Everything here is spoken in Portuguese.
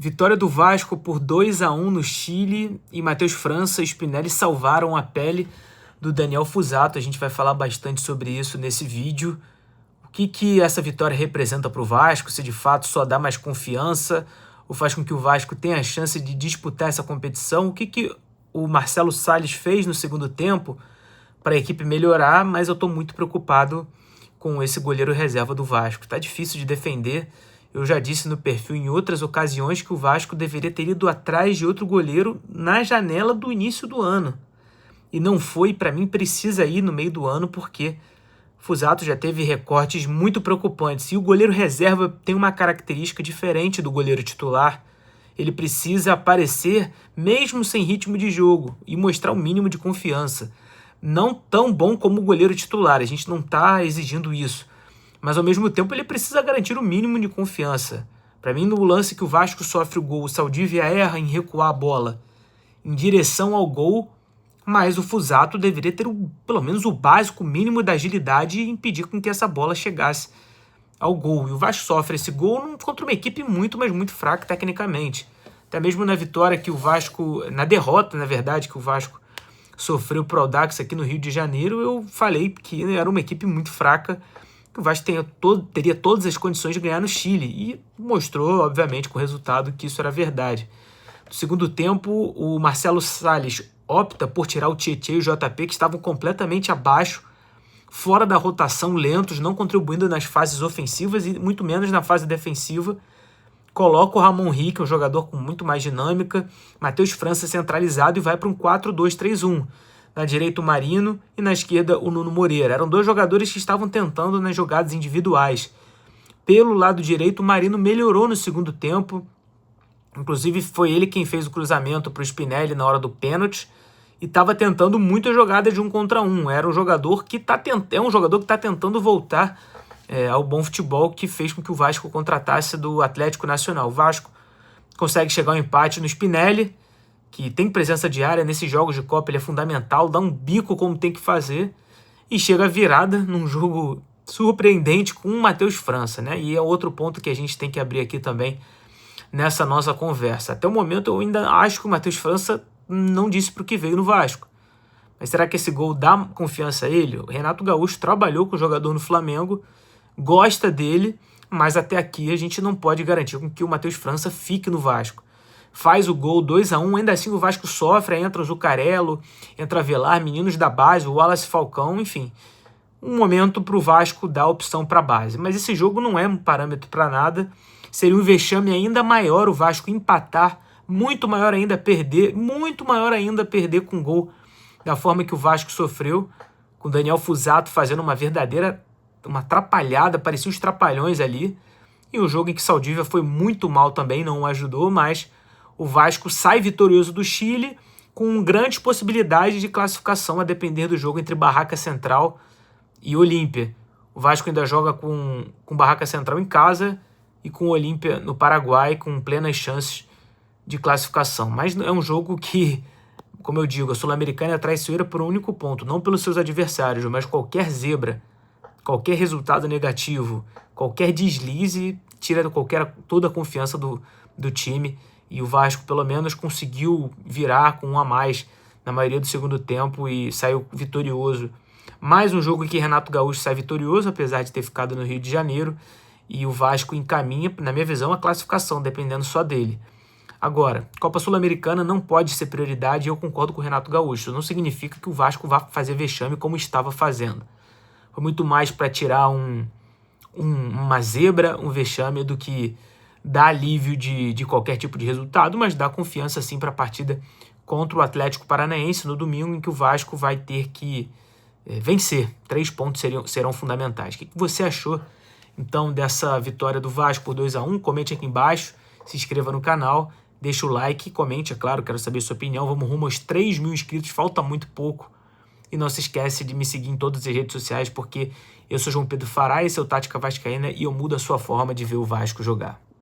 Vitória do Vasco por 2-1 no Chile e Matheus França e Spinelli salvaram a pele do Daniel Fuzato. A gente vai falar bastante sobre isso nesse vídeo. O que essa vitória representa para o Vasco, se de fato só dá mais confiança ou faz com que o Vasco tenha a chance de disputar essa competição. O que o Marcelo Salles fez no segundo tempo para a equipe melhorar, mas eu estou muito preocupado com esse goleiro reserva do Vasco. Está difícil de defender. Eu já disse no perfil em outras ocasiões que o Vasco deveria ter ido atrás de outro goleiro na janela do início do ano. E não foi, para mim precisa ir no meio do ano, porque Fuzato já teve recortes muito preocupantes. E o goleiro reserva tem uma característica diferente do goleiro titular. Ele precisa aparecer mesmo sem ritmo de jogo e mostrar o mínimo de confiança. Não tão bom como o goleiro titular, a gente não está exigindo isso. Mas ao mesmo tempo ele precisa garantir o mínimo de confiança. Para mim, no lance que o Vasco sofre o gol, o Saldívia erra em recuar a bola em direção ao gol, mas o Fuzato deveria ter pelo menos o básico, mínimo da agilidade e impedir com que essa bola chegasse ao gol. E o Vasco sofre esse gol contra uma equipe muito, mas muito fraca tecnicamente. Até mesmo na vitória que o Vasco, na derrota, na verdade, que o Vasco sofreu pro Audax aqui no Rio de Janeiro, eu falei que era uma equipe muito fraca, que o Vasco teria todas as condições de ganhar no Chile, e mostrou, obviamente, com o resultado que isso era verdade. No segundo tempo, o Marcelo Salles opta por tirar o Tietê e o JP, que estavam completamente abaixo, fora da rotação, lentos, não contribuindo nas fases ofensivas e muito menos na fase defensiva. Coloca o Ramon Rick, um jogador com muito mais dinâmica, Matheus França centralizado e vai para um 4-2-3-1. Na direita o Marino e na esquerda o Nuno Moreira. Eram dois jogadores que estavam tentando nas jogadas individuais. Pelo lado direito, o Marino melhorou no segundo tempo. Inclusive foi ele quem fez o cruzamento para o Spinelli na hora do pênalti. E estava tentando muitas jogadas de 1 contra 1. Era um jogador que está tentando voltar ao bom futebol que fez com que o Vasco contratasse do Atlético Nacional. O Vasco consegue chegar ao empate no Spinelli, que tem presença diária nesses jogos de Copa, ele é fundamental, dá um bico como tem que fazer, e chega a virada num jogo surpreendente com o Matheus França, né? E é outro ponto que a gente tem que abrir aqui também nessa nossa conversa. Até o momento eu ainda acho que o Matheus França não disse para o que veio no Vasco. Mas será que esse gol dá confiança a ele? O Renato Gaúcho trabalhou com o jogador no Flamengo, gosta dele, mas até aqui a gente não pode garantir com que o Matheus França fique no Vasco. Faz o gol 2-1, ainda assim o Vasco sofre, entra o Zucarello, entra Avelar, meninos da base, o Wallace Falcão, enfim. Um momento para o Vasco dar opção para a base. Mas esse jogo não é um parâmetro para nada. Seria um vexame ainda maior o Vasco empatar, muito maior ainda perder com gol da forma que o Vasco sofreu, com o Daniel Fuzato fazendo uma atrapalhada, parecia os trapalhões ali. E o jogo em que Saldívia foi muito mal também, não o ajudou, mas o Vasco sai vitorioso do Chile com grandes possibilidades de classificação a depender do jogo entre Barraca Central e Olímpia. O Vasco ainda joga com Barraca Central em casa e com Olímpia no Paraguai com plenas chances de classificação. Mas é um jogo que, como eu digo, a Sul-Americana é traiçoeira por um único ponto, não pelos seus adversários, mas qualquer zebra, qualquer resultado negativo, qualquer deslize tira toda a confiança do time. E o Vasco pelo menos conseguiu virar com 1 a mais na maioria do segundo tempo e saiu vitorioso. Mais um jogo em que Renato Gaúcho sai vitorioso, apesar de ter ficado no Rio de Janeiro, e o Vasco encaminha, na minha visão, a classificação, dependendo só dele. Agora, Copa Sul-Americana não pode ser prioridade e eu concordo com o Renato Gaúcho. Isso não significa que o Vasco vá fazer vexame como estava fazendo. Foi muito mais para tirar uma zebra, um vexame, do que dá alívio de qualquer tipo de resultado, mas dá confiança sim para a partida contra o Atlético Paranaense no domingo, em que o Vasco vai ter que vencer. 3 pontos serão fundamentais. O que você achou então dessa vitória do Vasco por 2-1? Comente aqui embaixo, se inscreva no canal, deixa o like, comente, é claro, quero saber sua opinião. Vamos rumo aos 3 mil inscritos, falta muito pouco. E não se esquece de me seguir em todas as redes sociais, porque eu sou João Pedro Fará, esse é o Tática Vascaína e eu mudo a sua forma de ver o Vasco jogar.